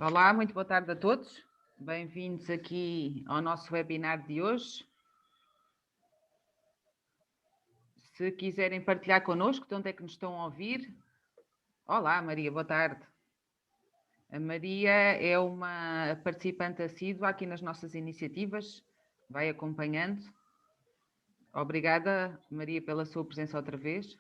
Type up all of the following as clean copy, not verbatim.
Olá, muito boa tarde a todos. Bem-vindos aqui ao nosso webinar de hoje. Se quiserem partilhar connosco, de onde é que nos estão a ouvir? Olá, Maria, boa tarde. A Maria é uma participante assídua aqui nas nossas iniciativas, vai acompanhando. Obrigada, Maria, pela sua presença outra vez.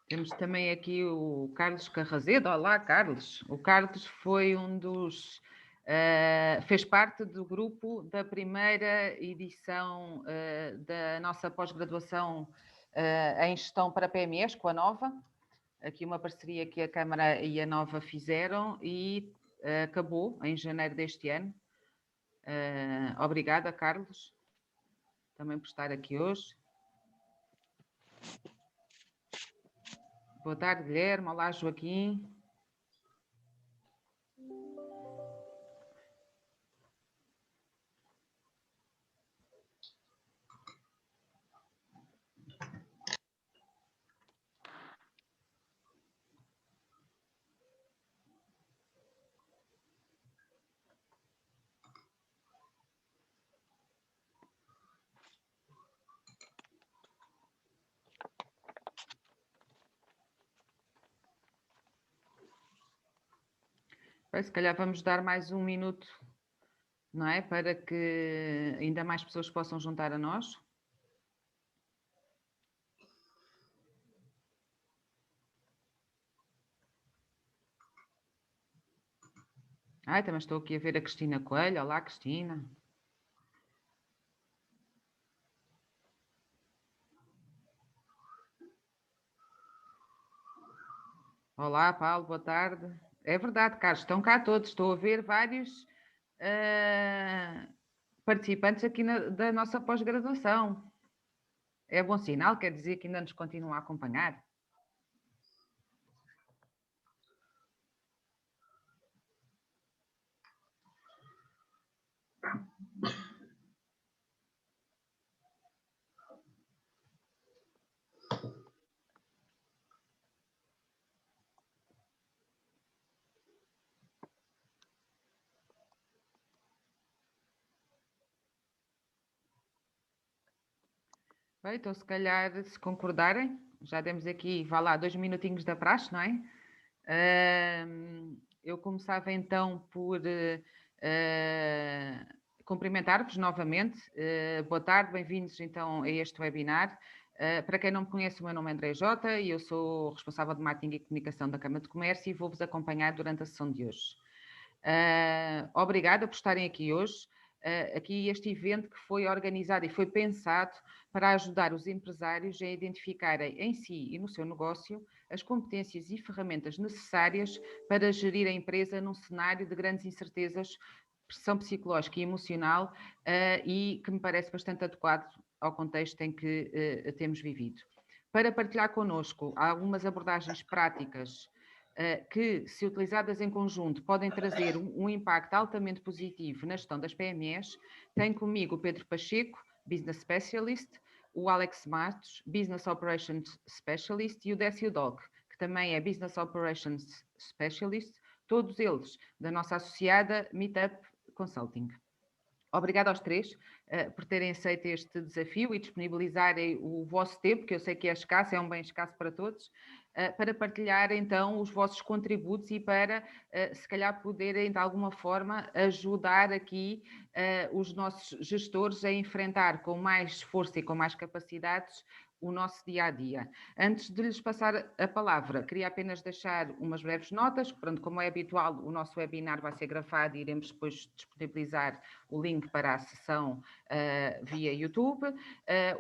Temos também aqui o Carlos Carrazedo. Olá, Carlos. O Carlos foi um dos... fez parte do grupo da primeira edição da nossa pós-graduação em gestão para PMEs, com a Nova. Aqui uma parceria que a Câmara e a Nova fizeram e acabou em janeiro deste ano. Obrigada, Carlos, também por estar aqui hoje. Boa tarde, Guilherme. Olá, Joaquim. Se calhar vamos dar mais um minuto, não é? Para que ainda mais pessoas possam juntar a nós. Também estou aqui a ver a Cristina Coelho. Olá, Cristina. Olá, Paulo, boa tarde. É verdade, Carlos, estão cá todos. Estou a ver vários participantes aqui da nossa pós-graduação. É bom sinal, quer dizer que ainda nos continuam a acompanhar. Bem, então, se calhar, se concordarem, já demos aqui, vá lá, 2 minutinhos da praxe, não é? Eu começava então por cumprimentar-vos novamente. Boa tarde, bem-vindos então a este webinar. Para quem não me conhece, o meu nome é André Jota e eu sou responsável de marketing e comunicação da Câmara de Comércio e vou-vos acompanhar durante a sessão de hoje. Obrigada por estarem aqui hoje. Aqui este evento que foi organizado e foi pensado para ajudar os empresários a identificarem em si e no seu negócio as competências e ferramentas necessárias para gerir a empresa num cenário de grandes incertezas, pressão psicológica e emocional e que me parece bastante adequado ao contexto em que temos vivido. Para partilhar connosco algumas abordagens práticas que, se utilizadas em conjunto, podem trazer um impacto altamente positivo na gestão das PMEs, tenho comigo o Pedro Pacheco, Business Specialist, o Alex Matos, Business Operations Specialist, e o Décio Dog, que também é Business Operations Specialist, todos eles da nossa associada Meetup Consulting. Obrigada aos três por terem aceito este desafio e disponibilizarem o vosso tempo, que eu sei que é escasso, é um bem escasso para todos, para partilhar então os vossos contributos e para, se calhar, poderem de alguma forma ajudar aqui os nossos gestores a enfrentar com mais força e com mais capacidades o nosso dia a dia. Antes de lhes passar a palavra, queria apenas deixar umas breves notas. Pronto, como é habitual, o nosso webinar vai ser gravado e iremos depois disponibilizar o link para a sessão via YouTube.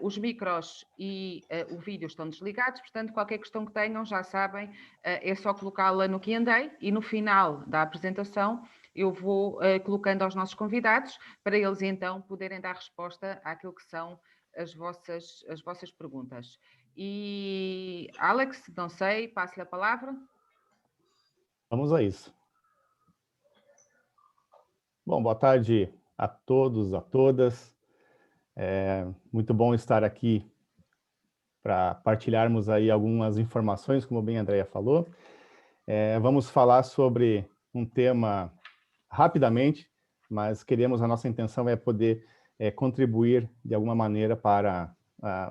Os micros e o vídeo estão desligados, portanto, qualquer questão que tenham, já sabem, é só colocá-la no Q&A e no final da apresentação eu vou colocando aos nossos convidados para eles então poderem dar resposta àquilo que são as vossas perguntas. E, Alex, não sei, passo-lhe a palavra. Vamos a isso. Bom, boa tarde a todos, a todas. É muito bom estar aqui para partilharmos aí algumas informações, como bem a Andrea falou. Vamos falar sobre um tema rapidamente, mas a nossa intenção é poder contribuir de alguma maneira para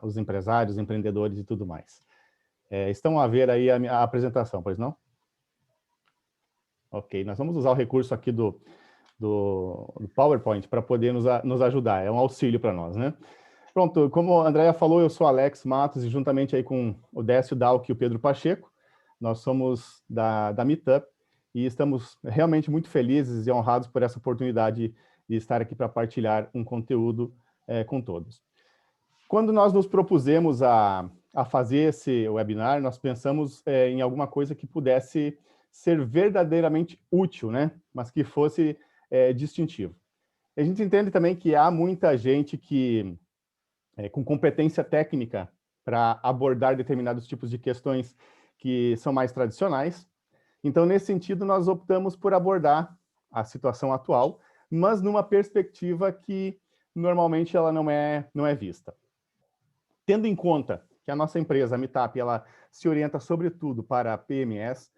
os empresários, empreendedores e tudo mais. Estão a ver aí a apresentação, pois não? Ok, nós vamos usar o recurso aqui do PowerPoint para poder nos ajudar, é um auxílio para nós, né? Pronto, como a Andrea falou, eu sou Alex Matos e juntamente aí com o Décio Dalk e o Pedro Pacheco, nós somos da Meetup e estamos realmente muito felizes e honrados por essa oportunidade de estar aqui para partilhar um conteúdo com todos. Quando nós nos propusemos a fazer esse webinar, nós pensamos em alguma coisa que pudesse ser verdadeiramente útil, né? Mas que fosse distintivo. A gente entende também que há muita gente que, com competência técnica para abordar determinados tipos de questões que são mais tradicionais. Então, nesse sentido, nós optamos por abordar a situação atual, mas numa perspectiva que normalmente ela não é vista. Tendo em conta que a nossa empresa, a Meetup, ela se orienta sobretudo para PMEs,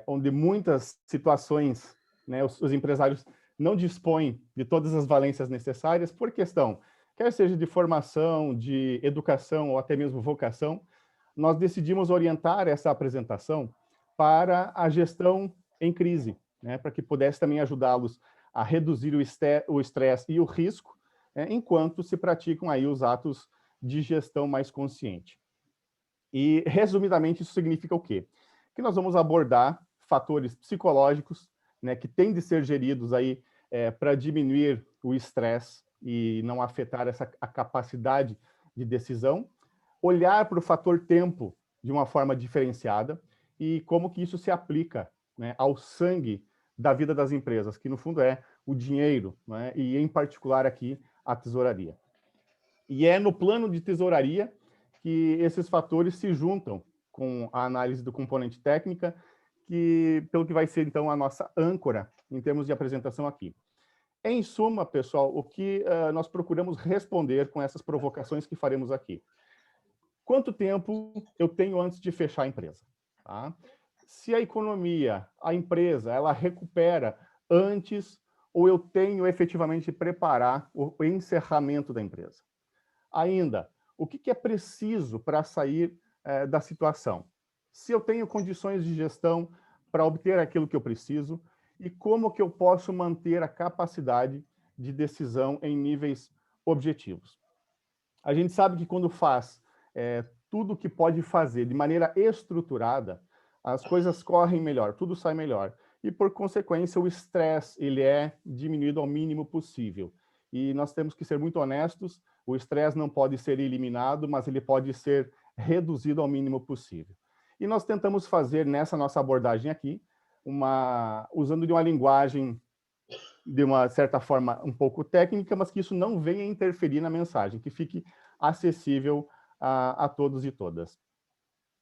onde muitas situações, né, os empresários não dispõem de todas as valências necessárias por questão, quer seja de formação, de educação ou até mesmo vocação, nós decidimos orientar essa apresentação para a gestão em crise, né, para que pudesse também ajudá-los a reduzir o estresse e o risco, enquanto se praticam aí os atos de gestão mais consciente. E, resumidamente, isso significa o quê? Que nós vamos abordar fatores psicológicos, né, que têm de ser geridos aí para diminuir o estresse e não afetar a capacidade de decisão, olhar para o fator tempo de uma forma diferenciada e como que isso se aplica, né, ao sangue da vida das empresas, que no fundo é o dinheiro, né, e em particular aqui a tesouraria. E é no plano de tesouraria que esses fatores se juntam com a análise do componente técnica, pelo que vai ser, então, a nossa âncora em termos de apresentação aqui. Em suma, pessoal, o que nós procuramos responder com essas provocações que faremos aqui. Quanto tempo eu tenho antes de fechar a empresa? Tá? Se a economia, a empresa, ela recupera antes ou eu tenho efetivamente de preparar o encerramento da empresa? Ainda, o que é preciso para sair da situação? Se eu tenho condições de gestão para obter aquilo que eu preciso e como que eu posso manter a capacidade de decisão em níveis objetivos. A gente sabe que quando faz tudo o que pode fazer de maneira estruturada, as coisas correm melhor, tudo sai melhor. E, por consequência, o estresse ele é diminuído ao mínimo possível. E nós temos que ser muito honestos, o estresse não pode ser eliminado, mas ele pode ser reduzido ao mínimo possível. E nós tentamos fazer nessa nossa abordagem aqui, usando de uma linguagem, de uma certa forma, um pouco técnica, mas que isso não venha interferir na mensagem, que fique acessível a todos e todas.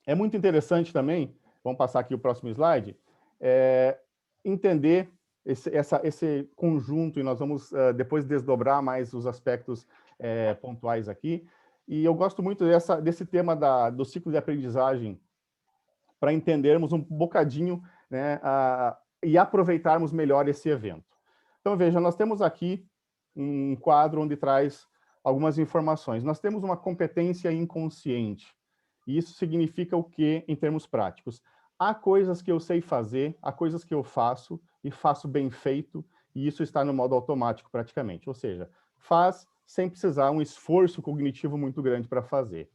É muito interessante também, vamos passar aqui o próximo slide, entender esse conjunto, e nós vamos depois desdobrar mais os aspectos pontuais aqui. E eu gosto muito desse tema do ciclo de aprendizagem, para entendermos um bocadinho, né, e aproveitarmos melhor esse evento. Então, veja, nós temos aqui um quadro onde traz algumas informações. Nós temos uma competência inconsciente. E isso significa o quê em termos práticos? Há coisas que eu sei fazer, há coisas que eu faço e faço bem feito, e isso está no modo automático praticamente. Ou seja, faz sem precisar um esforço cognitivo muito grande para fazer.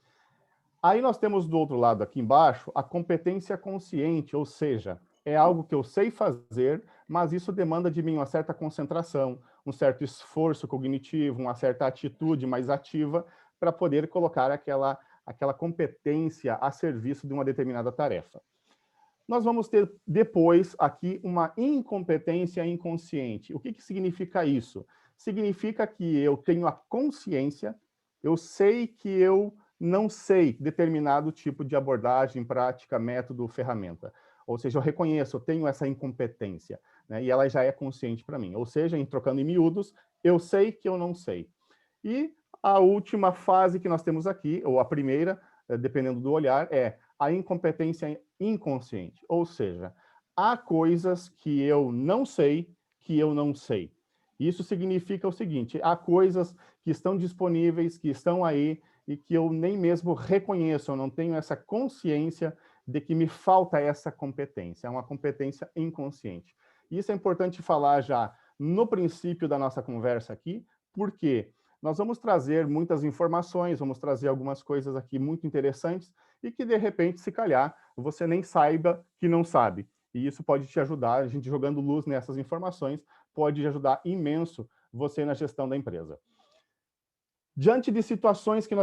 Aí nós temos do outro lado aqui embaixo a competência consciente, ou seja, é algo que eu sei fazer, mas isso demanda de mim uma certa concentração, um certo esforço cognitivo, uma certa atitude mais ativa para poder colocar aquela competência a serviço de uma determinada tarefa. Nós vamos ter depois aqui uma incompetência inconsciente. O que significa isso? Significa que eu tenho a consciência, eu sei que eu não sei determinado tipo de abordagem, prática, método, ferramenta. Ou seja, eu reconheço, eu tenho essa incompetência, né? E ela já é consciente para mim. Ou seja, trocando em miúdos, eu sei que eu não sei. E a última fase que nós temos aqui, ou a primeira, dependendo do olhar, é a incompetência inconsciente. Ou seja, há coisas que eu não sei que eu não sei. Isso significa o seguinte, há coisas que estão disponíveis, que estão aí, e que eu nem mesmo reconheço, eu não tenho essa consciência de que me falta essa competência, é uma competência inconsciente. Isso é importante falar já no princípio da nossa conversa aqui, porque nós vamos trazer muitas informações, vamos trazer algumas coisas aqui muito interessantes e que, de repente, se calhar, você nem saiba que não sabe. E isso pode te ajudar, a gente jogando luz nessas informações, pode ajudar imenso você na gestão da empresa. Diante de situações que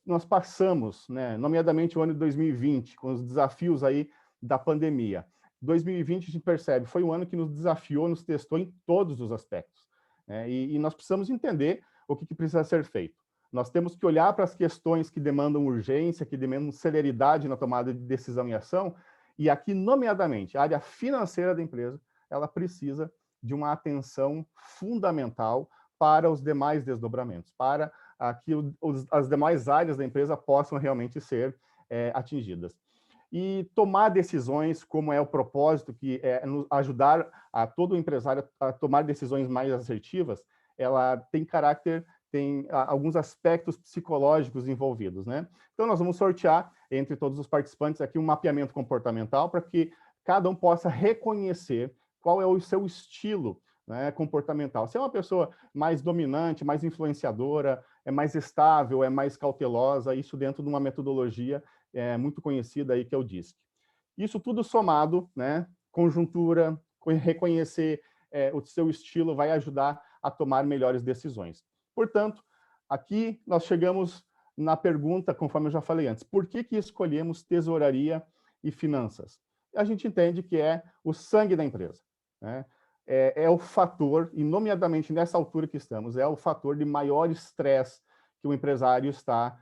nós passamos, né, nomeadamente o ano de 2020, com os desafios aí da pandemia, 2020 a gente percebe, foi um ano que nos desafiou, nos testou em todos os aspectos, né, e nós precisamos entender o que precisa ser feito. Nós temos que olhar para as questões que demandam urgência, que demandam celeridade na tomada de decisão e ação, e aqui, nomeadamente, a área financeira da empresa, ela precisa de uma atenção fundamental para os demais desdobramentos, para que as demais áreas da empresa possam realmente ser atingidas. E tomar decisões, como é o propósito, que é ajudar a todo empresário a tomar decisões mais assertivas, ela tem caráter, tem alguns aspectos psicológicos envolvidos, né? Então, nós vamos sortear entre todos os participantes aqui um mapeamento comportamental para que cada um possa reconhecer qual é o seu estilo, né, comportamental. Se é uma pessoa mais dominante, mais influenciadora, é mais estável, é mais cautelosa, isso dentro de uma metodologia muito conhecida aí, que é o DISC. Isso tudo somado, né, conjuntura, reconhecer o seu estilo vai ajudar a tomar melhores decisões. Portanto, aqui nós chegamos na pergunta, conforme eu já falei antes, por que escolhemos tesouraria e finanças? A gente entende que é o sangue da empresa, né? É o fator, e nomeadamente nessa altura que estamos, é o fator de maior estresse que o empresário está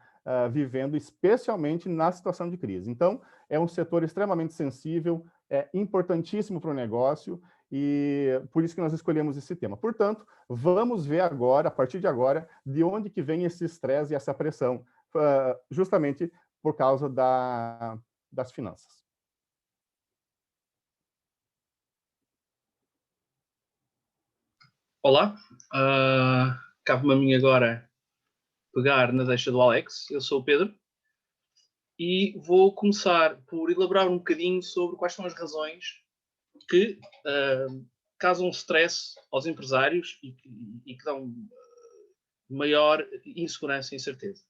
vivendo, especialmente na situação de crise. Então, é um setor extremamente sensível, é importantíssimo para o negócio, e por isso que nós escolhemos esse tema. Portanto, vamos ver agora, a partir de agora, de onde que vem esse estresse e essa pressão, justamente por causa das finanças. Olá, cabe-me a mim agora pegar na deixa do Alex. Eu sou o Pedro e vou começar por elaborar um bocadinho sobre quais são as razões que causam stress aos empresários e que dão maior insegurança e incerteza.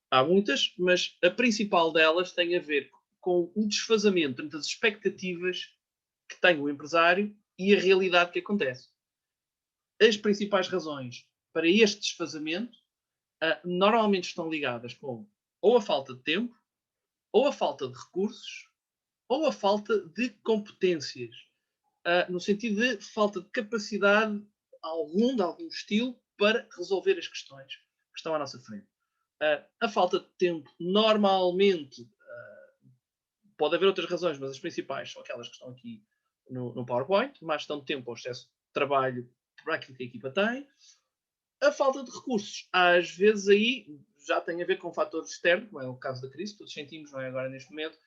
Há muitas, mas a principal delas tem a ver com o desfazamento entre as expectativas que tem o empresário e a realidade que acontece. As principais razões para este desfazamento normalmente estão ligadas com ou a falta de tempo, ou a falta de recursos, ou a falta de competências, no sentido de falta de capacidade de algum estilo para resolver as questões que estão à nossa frente. A falta de tempo normalmente pode haver outras razões, mas as principais são aquelas que estão aqui no PowerPoint, mais gestão de tempo ou excesso de trabalho para aquilo que a equipa tem. A falta de recursos, às vezes aí já tem a ver com fatores externos, como é o caso da crise, todos sentimos, não é agora neste momento,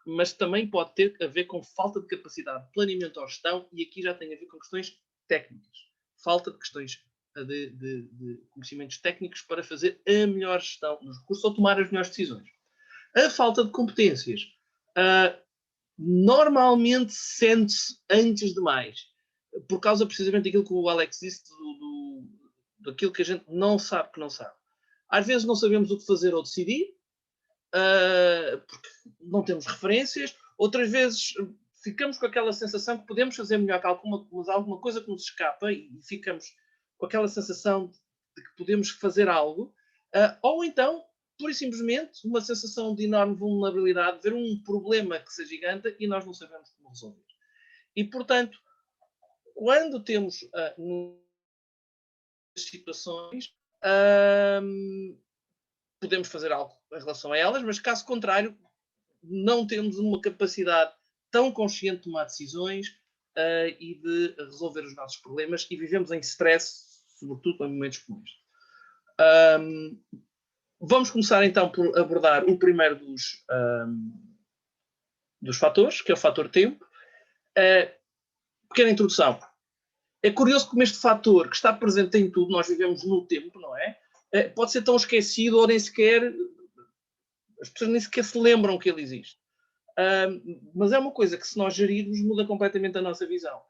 mas também pode ter a ver com falta de capacidade de planeamento ou gestão, e aqui já tem a ver com questões técnicas. Falta de questões de conhecimentos técnicos para fazer a melhor gestão nos recursos ou tomar as melhores decisões. A falta de competências normalmente sente-se antes de mais, por causa precisamente daquilo que o Alex disse, daquilo que a gente não sabe que não sabe. Às vezes não sabemos o que fazer ou decidir, porque não temos referências. Outras vezes ficamos com aquela sensação que podemos fazer melhor que alguma coisa que nos escapa, e ficamos com aquela sensação de que podemos fazer algo. Ou então, pura e simplesmente, uma sensação de enorme vulnerabilidade, ver um problema que se agiganta e nós não sabemos como resolver. E, portanto, quando temos situações, podemos fazer algo em relação a elas, mas caso contrário, não temos uma capacidade tão consciente de tomar decisões e de resolver os nossos problemas, e vivemos em stress, sobretudo em momentos como este. Vamos começar então por abordar o primeiro dos fatores, que é o fator tempo. Pequena introdução. É curioso como este fator, que está presente em tudo, nós vivemos no tempo, não é? Pode ser tão esquecido ou nem sequer... As pessoas nem sequer se lembram que ele existe. Mas é uma coisa que, se nós gerirmos, muda completamente a nossa visão.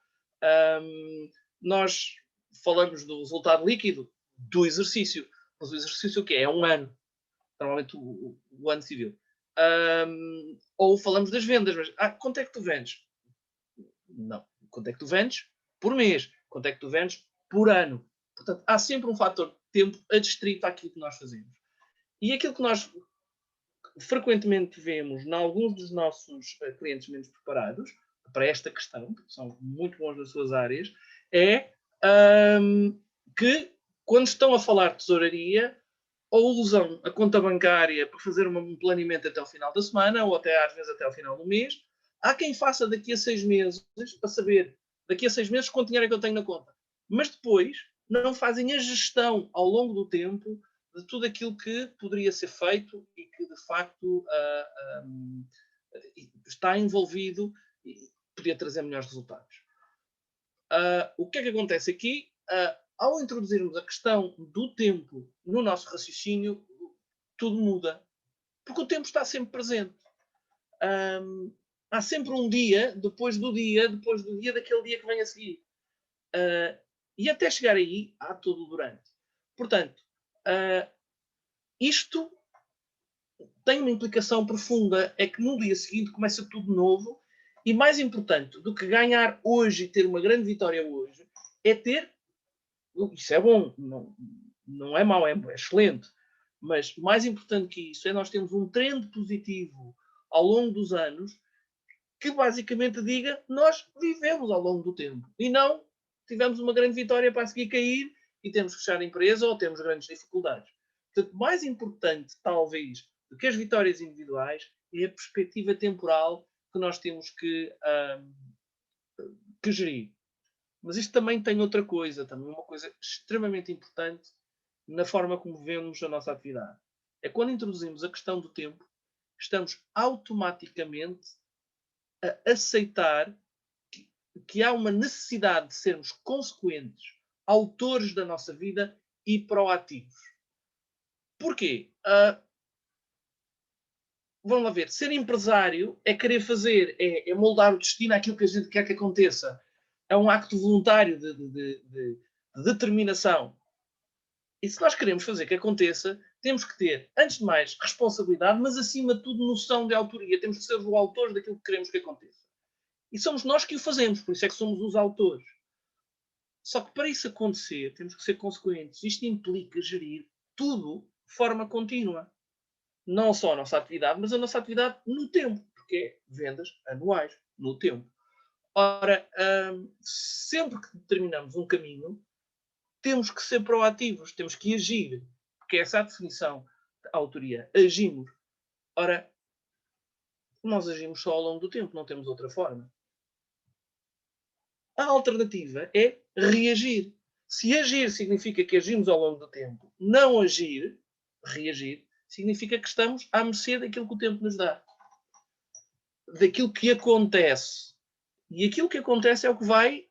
Nós falamos do resultado líquido do exercício. Mas o exercício o quê? É um ano. Normalmente o ano civil. Ou falamos das vendas. Mas quanto é que tu vendes? Não. Quanto é que tu vendes? Por mês. Quanto é que tu vendes? Por ano. Portanto, há sempre um fator de tempo adstrito àquilo que nós fazemos. E aquilo que nós frequentemente vemos em alguns dos nossos clientes menos preparados para esta questão, que são muito bons nas suas áreas, é que, quando estão a falar de tesouraria, ou usam a conta bancária para fazer um planeamento até ao final da semana, ou até às vezes até ao final do mês. Há quem faça daqui a 6 meses, para saber daqui a 6 meses quanto dinheiro é que eu tenho na conta. Mas depois não fazem a gestão ao longo do tempo de tudo aquilo que poderia ser feito e que de facto está envolvido e podia trazer melhores resultados. O que é que acontece aqui? Ao introduzirmos a questão do tempo no nosso raciocínio, tudo muda. Porque o tempo está sempre presente. Há sempre um dia depois do dia daquele dia que vem a seguir. E até chegar aí, há todo o durante. Portanto, isto tem uma implicação profunda. É que no dia seguinte começa tudo novo. E mais importante do que ganhar hoje e ter uma grande vitória hoje, é ter... Isso é bom, não é mau, é excelente. Mas mais importante que isso é nós termos um trend positivo ao longo dos anos que basicamente diga nós vivemos ao longo do tempo e não tivemos uma grande vitória para a seguir cair e temos que fechar a empresa ou temos grandes dificuldades. Portanto, mais importante talvez do que as vitórias individuais é a perspectiva temporal que nós temos que gerir. Mas isto também tem outra coisa, também uma coisa extremamente importante na forma como vemos a nossa atividade. É quando introduzimos a questão do tempo, estamos automaticamente a aceitar que há uma necessidade de sermos consequentes, autores da nossa vida e proativos. Porquê? Vamos lá ver. Ser empresário é querer fazer, é moldar o destino àquilo que a gente quer que aconteça. É um acto voluntário de determinação. E se nós queremos fazer que aconteça, temos que ter, antes de mais, responsabilidade, mas acima de tudo noção de autoria. Temos que ser os autores daquilo que queremos que aconteça. E somos nós que o fazemos, por isso é que somos os autores. Só que para isso acontecer, temos que ser consequentes. Isto implica gerir tudo de forma contínua. Não só a nossa atividade, mas a nossa atividade no tempo, porque é vendas anuais, no tempo. Ora, sempre que determinamos um caminho, temos que ser proativos, temos que agir, porque essa é a definição da autoria. Agimos. Ora, nós agimos só ao longo do tempo, não temos outra forma. A alternativa é reagir. Se agir significa que agimos ao longo do tempo, não agir, reagir, significa que estamos à mercê daquilo que o tempo nos dá. Daquilo que acontece. E aquilo que acontece é o que vai...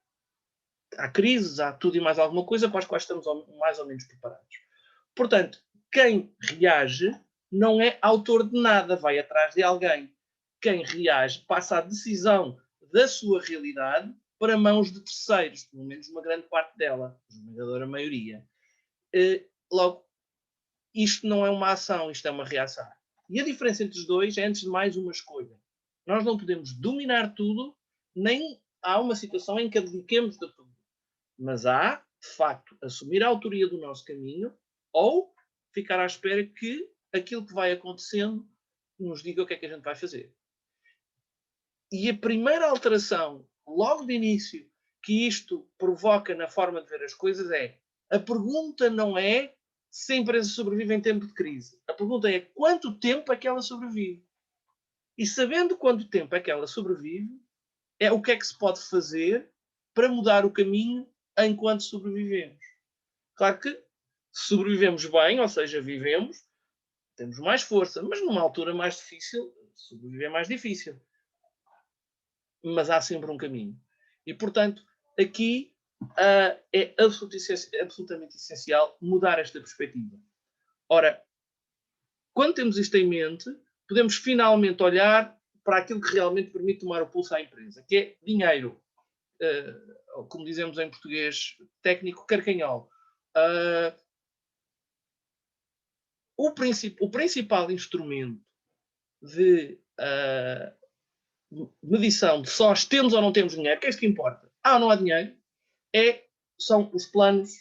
Há crises, há tudo e mais alguma coisa para as quais estamos mais ou menos preparados. Portanto, quem reage não é autor de nada, vai atrás de alguém. Quem reage passa a decisão da sua realidade para mãos de terceiros, pelo menos uma grande parte dela, a esmagadora maioria. Logo, isto não é uma ação, isto é uma reação. E a diferença entre os dois é, antes de mais, uma escolha. Nós não podemos dominar tudo, nem há uma situação em que abdiquemos de tudo. Mas há, de facto, assumir a autoria do nosso caminho ou ficar à espera que aquilo que vai acontecendo nos diga o que é que a gente vai fazer. E a primeira alteração, logo de início, que isto provoca na forma de ver as coisas é: a pergunta não é se a empresa sobrevive em tempo de crise. A pergunta é quanto tempo é que ela sobrevive. E sabendo quanto tempo é que ela sobrevive, é o que é que se pode fazer para mudar o caminho enquanto sobrevivemos. Claro que se sobrevivemos bem, ou seja, vivemos, temos mais força, mas numa altura mais difícil, sobreviver é mais difícil. Mas há sempre um caminho. E, portanto, aqui é absolutamente essencial mudar esta perspectiva. Ora, quando temos isto em mente, podemos finalmente olhar para aquilo que realmente permite tomar o pulso à empresa, que é dinheiro. Como dizemos em português técnico, carcanhol. O principal instrumento de medição de só temos ou não temos dinheiro, que é isso que importa. Há ou não há dinheiro, são os planos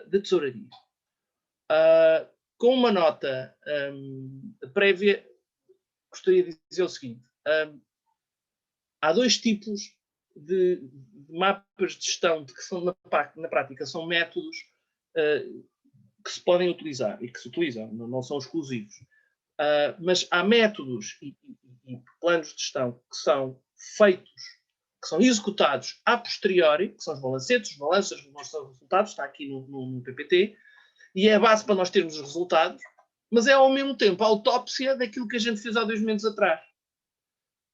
de tesouraria. Com uma nota prévia, gostaria de dizer o seguinte. Há dois tipos de mapas de gestão que são, na prática, são métodos que se podem utilizar e que se utilizam, não são exclusivos. Mas há métodos e planos de gestão que são feitos, que são executados a posteriori, que são os balancetes, os balanços, os nossos resultados, está aqui no PPT, e é a base para nós termos os resultados, mas é ao mesmo tempo a autópsia daquilo que a gente fez há 2 meses atrás.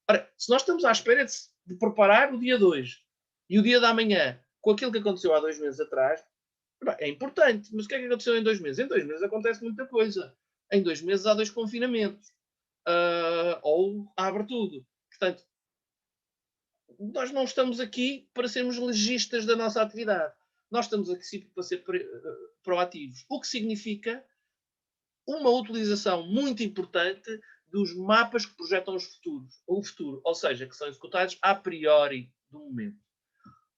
Ora, se nós estamos à espera de preparar o dia 2 e o dia da manhã com aquilo que aconteceu há 2 meses atrás, é importante, mas o que é que aconteceu em 2 meses? Em 2 meses acontece muita coisa. Em 2 meses há 2 confinamentos. Ou abre tudo. Portanto, nós não estamos aqui para sermos legistas da nossa atividade. Nós estamos aqui para ser proativos. O que significa uma utilização muito importante dos mapas que projetam o futuro, ou seja, que são executados a priori do momento.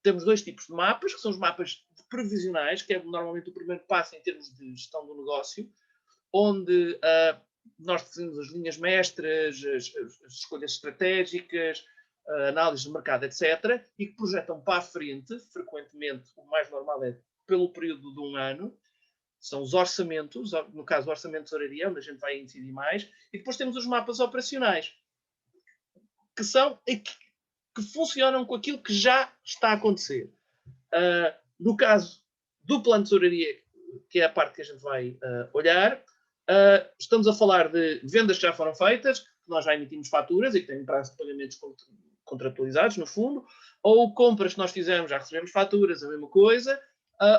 Temos 2 tipos de mapas, que são os mapas previsionais, que é normalmente o primeiro passo em termos de gestão do negócio, onde nós definimos as linhas mestras, as escolhas estratégicas, a análise de mercado, etc., e que projetam para a frente, frequentemente, o mais normal é pelo período de 1 ano, são os orçamentos, no caso o orçamento de tesouraria, onde a gente vai incidir mais, e depois temos os mapas operacionais, que funcionam com aquilo que já está a acontecer. No caso do plano de tesouraria, que é a parte que a gente vai olhar, estamos a falar de vendas que já foram feitas, que nós já emitimos faturas e que têm prazo de pagamentos contratualizados, no fundo, ou compras que nós fizemos, já recebemos faturas, a mesma coisa,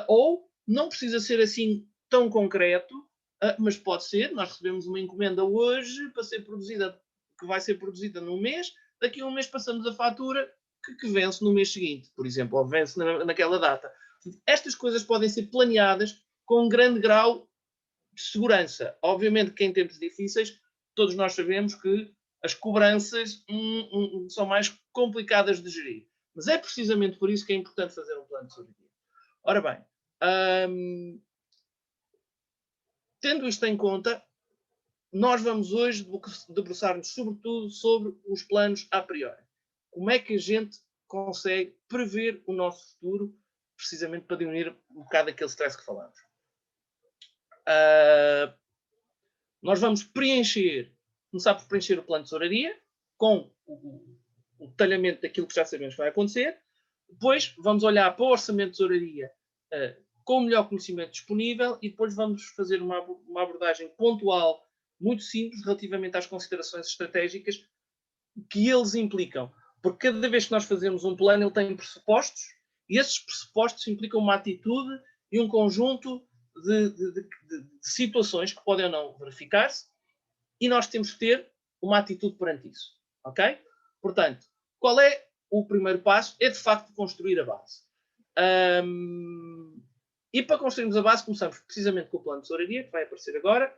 ou não precisa ser assim tão concreto, mas pode ser, nós recebemos uma encomenda hoje para ser produzida, que vai ser produzida num mês, daqui a um mês passamos a fatura que vence no mês seguinte, por exemplo, ou vence naquela data. Estas coisas podem ser planeadas com um grande grau de segurança. Obviamente que em tempos difíceis, todos nós sabemos que as cobranças são mais complicadas de gerir. Mas é precisamente por isso que é importante fazer um plano de tesouraria. Ora bem, tendo isto em conta, nós vamos hoje debruçar-nos sobretudo sobre os planos a priori. Como é que a gente consegue prever o nosso futuro, precisamente para diminuir um bocado aquele stress que falamos. Nós vamos começar por preencher o plano de tesouraria, com o detalhamento daquilo que já sabemos que vai acontecer. Depois vamos olhar para o orçamento de tesouraria com o melhor conhecimento disponível e depois vamos fazer uma abordagem pontual, muito simples, relativamente às considerações estratégicas que eles implicam. Porque cada vez que nós fazemos um plano, ele tem pressupostos, e esses pressupostos implicam uma atitude e um conjunto de situações que podem ou não verificar-se, e nós temos que ter uma atitude perante isso. Ok? Portanto, qual é o primeiro passo? É, de facto, construir a base. E para construirmos a base, começamos precisamente com o plano de tesouraria, que vai aparecer agora.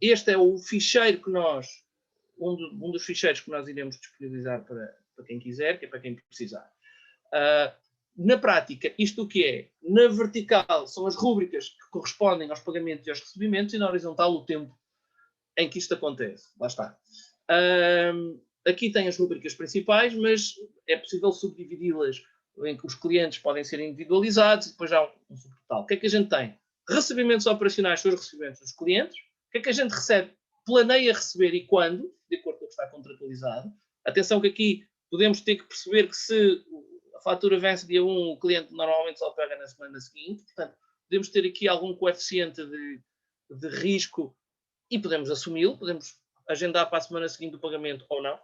Este é o ficheiro que nós... Um dos ficheiros que nós iremos disponibilizar para quem quiser, que é para quem precisar. Na prática, isto o que é? Na vertical são as rúbricas que correspondem aos pagamentos e aos recebimentos, e na horizontal o tempo em que isto acontece. Lá está. Aqui tem as rúbricas principais, mas é possível subdividi-las em que os clientes podem ser individualizados e depois já um subtotal. O que é que a gente tem? Recebimentos operacionais são os recebimentos dos clientes. O que é que a gente recebe planeia receber e quando, de acordo com o que está contratualizado. Atenção que aqui podemos ter que perceber que se a fatura vence dia 1, o cliente normalmente só paga na semana seguinte. Portanto, podemos ter aqui algum coeficiente de risco e podemos assumi-lo, podemos agendar para a semana seguinte o pagamento ou não,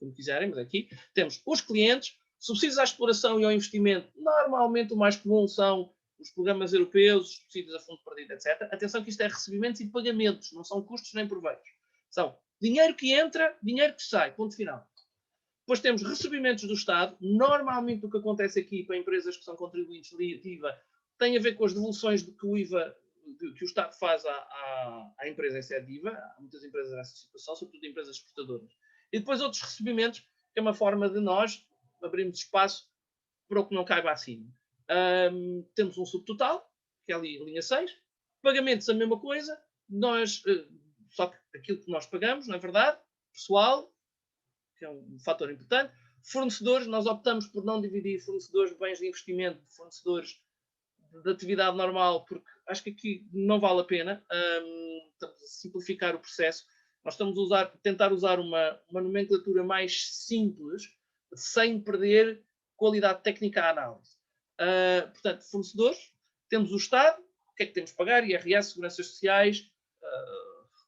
como quiserem, mas aqui temos os clientes, subsídios à exploração e ao investimento. Normalmente o mais comum são os programas europeus, os subsídios a fundo perdido, etc. Atenção que isto é recebimentos e pagamentos, não são custos nem proveitos. São dinheiro que entra, dinheiro que sai, ponto final. Depois temos recebimentos do Estado. Normalmente o que acontece aqui para empresas que são contribuintes de IVA tem a ver com as devoluções que o IVA, que o Estado faz à empresa em sede de IVA. Há muitas empresas nessa situação, sobretudo empresas exportadoras. E depois outros recebimentos, que é uma forma de nós abrirmos espaço para o que não caiba acima. Temos um subtotal, que é ali a linha 6. Pagamentos, a mesma coisa. Só que aquilo que nós pagamos, não é verdade? Pessoal, que é um fator importante. Fornecedores, nós optamos por não dividir fornecedores de bens de investimento de fornecedores de atividade normal, porque acho que aqui não vale a pena. Estamos a simplificar o processo. Nós estamos a tentar usar uma nomenclatura mais simples, sem perder qualidade técnica à análise. Portanto, fornecedores, temos o Estado, o que é que temos que pagar, IRS, seguranças sociais,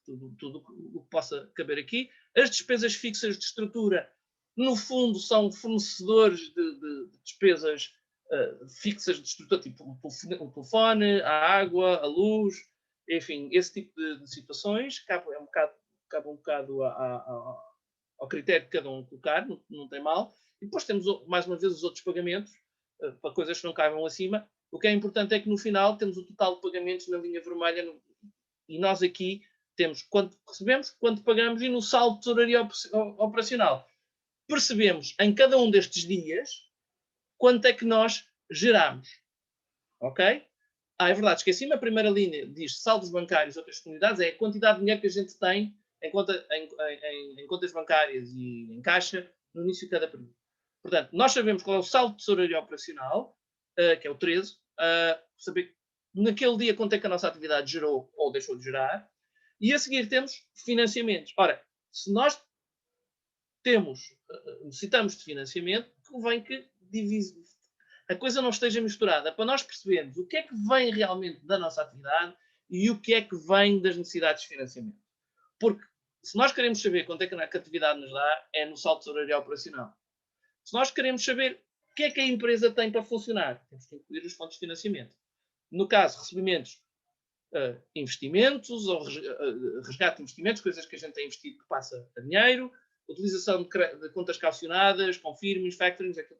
tudo o que possa caber aqui. As despesas fixas de estrutura, no fundo, são fornecedores de despesas fixas de estrutura, tipo o telefone, a água, a luz, enfim, esse tipo de situações. Cabe um bocado ao critério de cada um colocar, não tem mal. E depois temos, mais uma vez, os outros pagamentos, para coisas que não caibam acima. O que é importante é que, no final, temos o total de pagamentos na linha vermelha e nós aqui temos quanto recebemos, quanto pagamos e no saldo de tesouraria operacional. Percebemos em cada um destes dias quanto é que nós geramos. Ok? É verdade, esqueci-me, a primeira linha diz saldos bancários e outras comunidades, é a quantidade de dinheiro que a gente tem em contas bancárias e em caixa no início de cada período. Portanto, nós sabemos qual é o saldo de tesouraria operacional, que é o 13, saber naquele dia quanto é que a nossa atividade gerou ou deixou de gerar, e a seguir temos financiamentos. Ora, se nós necessitamos de financiamento, convém que a coisa não esteja misturada, para nós percebermos o que é que vem realmente da nossa atividade e o que é que vem das necessidades de financiamento. Porque se nós queremos saber quanto é que a atividade nos dá, é no saldo de tesouraria operacional. Se nós queremos saber o que é que a empresa tem para funcionar, temos que incluir os fontes de financiamento. No caso, recebimentos, investimentos, ou resgate de investimentos, coisas que a gente tem investido que passa a dinheiro, utilização de contas calcionadas, confirmings, factorings, aquilo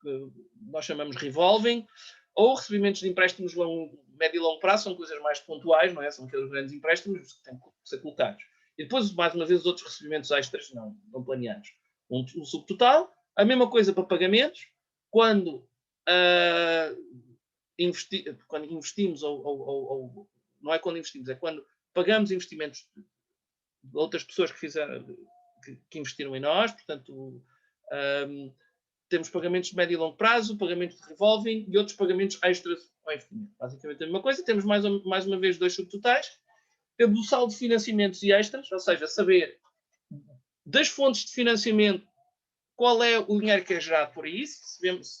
que nós chamamos revolving, ou recebimentos de empréstimos médio e longo prazo, são coisas mais pontuais, não é? São aqueles grandes empréstimos que têm que ser colocados. E depois, mais uma vez, os outros recebimentos extras não planeados. Um subtotal, a mesma coisa para pagamentos, quando investimos, ou não é quando investimos, é quando pagamos investimentos de outras pessoas que investiram em nós, portanto, temos pagamentos de médio e longo prazo, pagamentos de revolving e outros pagamentos extras ao investimento. Basicamente a mesma coisa. Temos mais uma vez dois subtotais. Temos o saldo de financiamentos e extras, ou seja, saber das fontes de financiamento qual é o dinheiro que é gerado por aí, se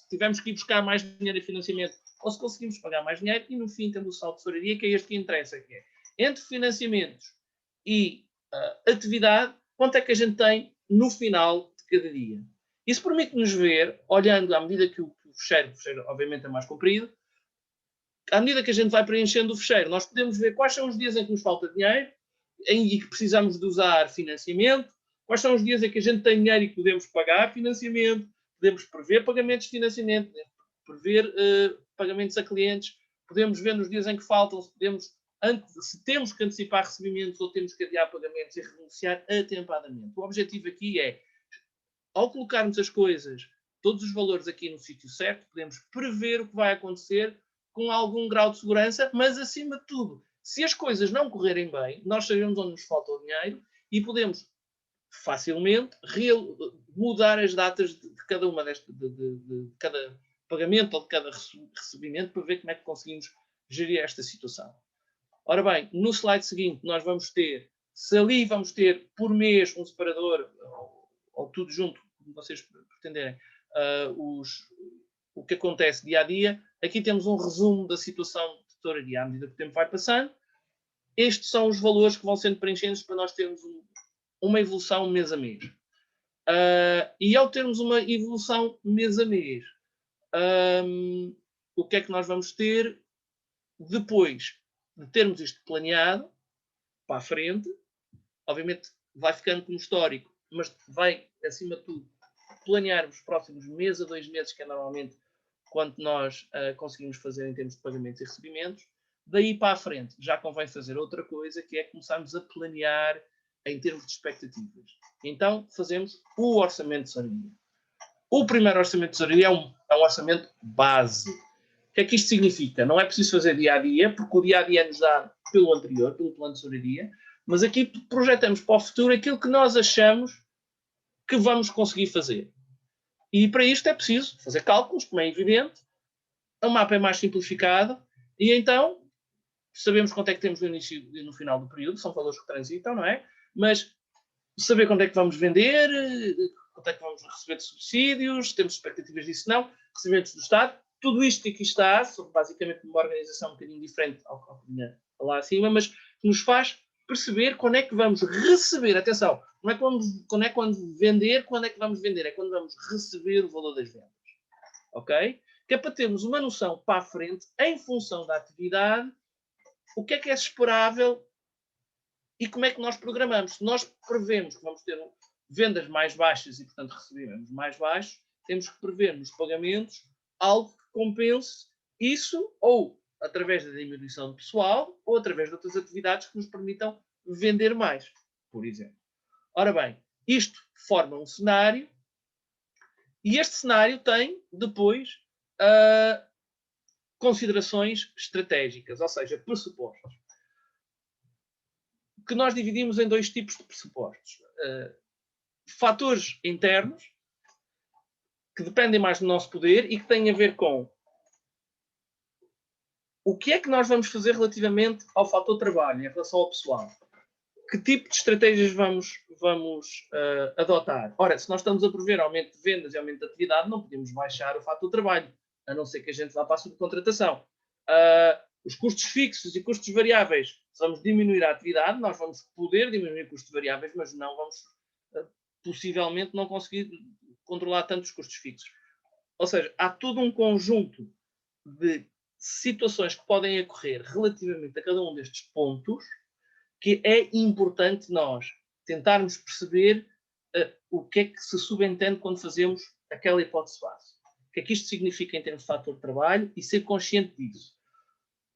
tivermos que ir buscar mais dinheiro em financiamento ou se conseguimos pagar mais dinheiro, e no fim temos o saldo de tesouraria, que é este que interessa, que é entre financiamentos e atividade, quanto é que a gente tem no final de cada dia. Isso permite-nos ver, olhando à medida que o fecheiro obviamente é mais comprido, à medida que a gente vai preenchendo o fecheiro, nós podemos ver quais são os dias em que nos falta dinheiro e que precisamos de usar financiamento, quais são os dias em que a gente tem dinheiro e que podemos pagar financiamento, podemos prever pagamentos de financiamento, podemos prever pagamentos a clientes, podemos ver nos dias em que faltam, se temos que antecipar recebimentos ou temos que adiar pagamentos e renunciar atempadamente. O objetivo aqui é, ao colocarmos as coisas, todos os valores aqui no sítio certo, podemos prever o que vai acontecer com algum grau de segurança, mas acima de tudo, se as coisas não correrem bem, nós sabemos onde nos falta o dinheiro e podemos facilmente mudar as datas de cada uma de cada pagamento ou de cada recebimento para ver como é que conseguimos gerir esta situação. Ora bem, no slide seguinte nós vamos ter Se ali vamos ter por mês um separador, ou tudo junto, como vocês pretenderem, o que acontece dia a dia, aqui temos um resumo da situação de tesouraria à medida que o tempo vai passando. Estes são os valores que vão sendo preenchidos para nós termos uma evolução mês a mês. E ao termos uma evolução mês a mês, o que é que nós vamos ter depois de termos isto planeado para a frente? Obviamente vai ficando como histórico, mas vai, acima de tudo, planear os próximos mês a 2 meses, que é normalmente quanto nós conseguimos fazer em termos de pagamentos e recebimentos. Daí para a frente, já convém fazer outra coisa, que é começarmos a planear em termos de expectativas. Então, fazemos o orçamento de tesouraria. O primeiro orçamento de tesouraria é um orçamento base. O que é que isto significa? Não é preciso fazer dia a dia, porque o dia a dia é nos dado pelo anterior, pelo plano de tesouraria, mas aqui projetamos para o futuro aquilo que nós achamos que vamos conseguir fazer. E para isto é preciso fazer cálculos, como é evidente. O mapa é mais simplificado e então sabemos quanto é que temos no início e no final do período, são valores que transitam, não é? Mas saber quanto é que vamos vender, quanto é que vamos receber de subsídios, temos expectativas disso, não, recebimentos do Estado, tudo isto que aqui está, basicamente uma organização um bocadinho diferente ao que vinha lá acima, mas que nos faz perceber quando é que vamos receber, atenção, não é quando é quando vender, quando é que vamos vender, é quando vamos receber o valor das vendas, ok? Que é para termos uma noção para a frente, em função da atividade, o que é esperável e como é que nós programamos. Se nós prevemos que vamos ter vendas mais baixas e, portanto, receberemos mais baixos, temos que prever nos pagamentos algo que compense isso, ou através da diminuição de pessoal, ou através de outras atividades que nos permitam vender mais, por exemplo. Ora bem, isto forma um cenário, e este cenário tem, depois, considerações estratégicas, ou seja, pressupostos, que nós dividimos em 2 tipos de pressupostos. Fatores internos, que dependem mais do nosso poder e que têm a ver com o que é que nós vamos fazer relativamente ao fator trabalho, em relação ao pessoal. Que tipo de estratégias vamos adotar? Ora, se nós estamos a prever aumento de vendas e aumento de atividade, não podemos baixar o fator trabalho, a não ser que a gente vá para a subcontratação. Os custos fixos e custos variáveis, se vamos diminuir a atividade, nós vamos poder diminuir custos variáveis, mas não vamos, possivelmente, não conseguir controlar tantos custos fixos. Ou seja, há todo um conjunto de situações que podem ocorrer relativamente a cada um destes pontos que é importante nós tentarmos perceber o que é que se subentende quando fazemos aquela hipótese base. O que é que isto significa em termos de fator de trabalho e ser consciente disso.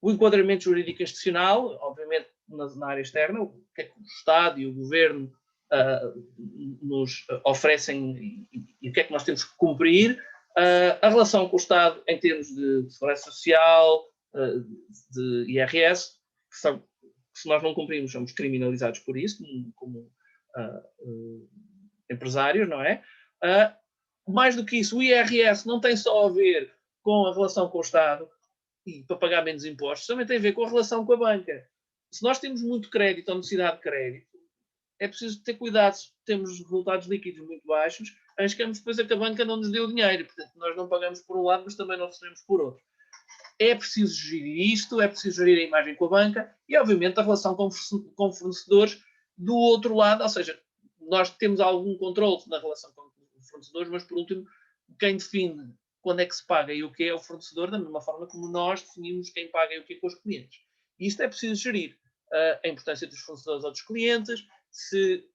O enquadramento jurídico institucional, obviamente na área externa, o que é que o Estado e o Governo nos oferecem e o que é que nós temos que cumprir. A relação com o Estado em termos de segurança social, de IRS, que são, se nós não cumprimos, somos criminalizados por isso, como empresários, não é? Mais do que isso, o IRS não tem só a ver com a relação com o Estado e para pagar menos impostos, também tem a ver com a relação com a banca. Se nós temos muito crédito ou necessidade de crédito, é preciso ter cuidado. Se temos resultados líquidos muito baixos, arriscamos depois a que a banca não nos dê o dinheiro. Portanto, nós não pagamos por um lado, mas também não recebemos por outro. É preciso gerir isto, é preciso gerir a imagem com a banca e, obviamente, a relação com fornecedores do outro lado. Ou seja, nós temos algum controle na relação com fornecedores, mas, por último, quem define quando é que se paga e o que é o fornecedor, da mesma forma como nós definimos quem paga e o que é com os clientes. E isto é preciso gerir. A importância dos fornecedores ou dos clientes, se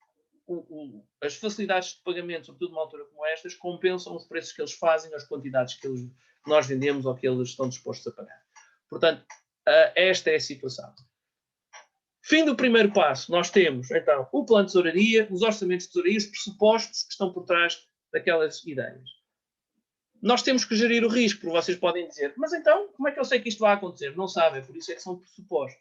as facilidades de pagamento, sobretudo numa altura como estas, compensam os preços que eles fazem, as quantidades que nós vendemos ou que eles estão dispostos a pagar. Portanto, esta é a situação. Fim do primeiro passo, nós temos, então, o plano de tesouraria, os orçamentos de tesouraria, os pressupostos que estão por trás daquelas ideias. Nós temos que gerir o risco, porque vocês podem dizer, mas então, como é que eu sei que isto vai acontecer? Não sabem, por isso é que são pressupostos.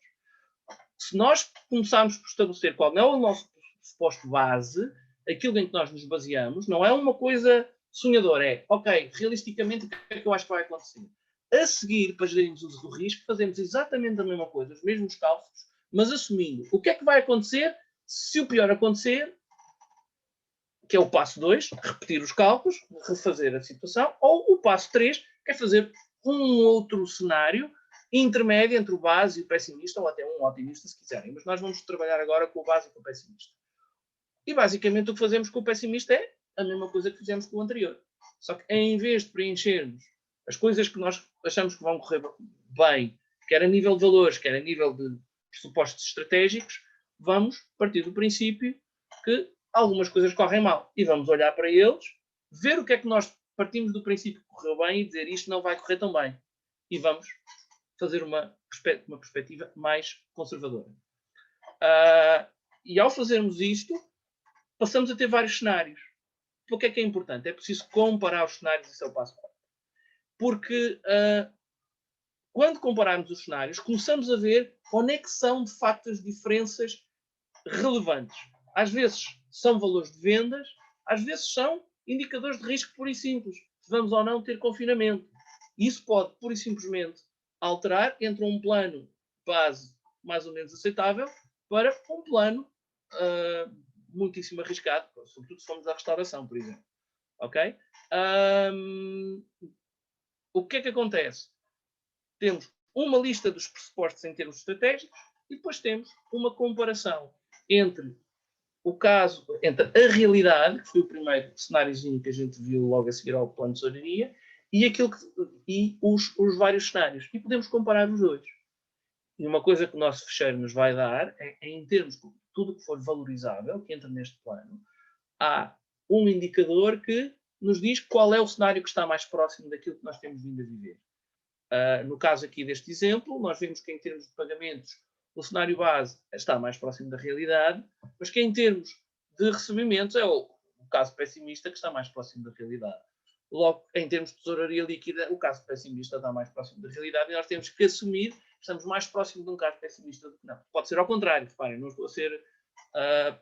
Se nós começarmos por estabelecer qual é o nosso pressuposto base, aquilo em que nós nos baseamos, não é uma coisa sonhadora, é, ok, realisticamente, o que é que eu acho que vai acontecer? A seguir, para gerirmos o uso do risco, fazemos exatamente a mesma coisa, os mesmos cálculos, mas assumindo o que é que vai acontecer Se o pior acontecer, que é o passo 2, repetir os cálculos, refazer a situação, ou o passo 3, que é fazer um outro cenário intermédio entre o base e o pessimista, ou até um otimista, se quiserem. Mas nós vamos trabalhar agora com o base e com o pessimista. E basicamente o que fazemos com o pessimista é a mesma coisa que fizemos com o anterior. Só que em vez de preenchermos as coisas que nós achamos que vão correr bem, quer a nível de valores, quer a nível de pressupostos estratégicos, vamos partir do princípio que algumas coisas correm mal. E vamos olhar para eles, ver o que é que nós partimos do princípio que correu bem e dizer isto não vai correr tão bem. E vamos fazer uma perspectiva mais conservadora. E ao fazermos isto, passamos a ter vários cenários. Por que é importante? É preciso comparar os cenários, isso é o passo 4. Porque quando compararmos os cenários, começamos a ver onde é que são, de facto, as diferenças relevantes. Às vezes são valores de vendas, às vezes são indicadores de risco puro e simples. Se vamos ou não ter confinamento. Isso pode, pura e simplesmente, alterar entre um plano base mais ou menos aceitável para um plano muitíssimo arriscado, sobretudo se formos à restauração, por exemplo. Ok? O que é que acontece? Temos uma lista dos pressupostos em termos estratégicos e depois temos uma comparação entre o caso, entre a realidade, que foi o primeiro cenáriozinho que a gente viu logo a seguir ao plano de tesouraria, e os vários cenários. E podemos comparar os dois. E uma coisa que o nosso fecheiro nos vai dar é, em termos de tudo que for valorizável, que entra neste plano, há um indicador que nos diz qual é o cenário que está mais próximo daquilo que nós temos vindo a viver. No caso aqui deste exemplo, nós vemos que em termos de pagamentos, o cenário base está mais próximo da realidade, mas que em termos de recebimentos é o caso pessimista que está mais próximo da realidade. Logo, em termos de tesouraria líquida, o caso pessimista está mais próximo da realidade e nós temos que assumir que estamos mais próximo de um caso pessimista do que não. Pode ser ao contrário, reparem, não estou a ser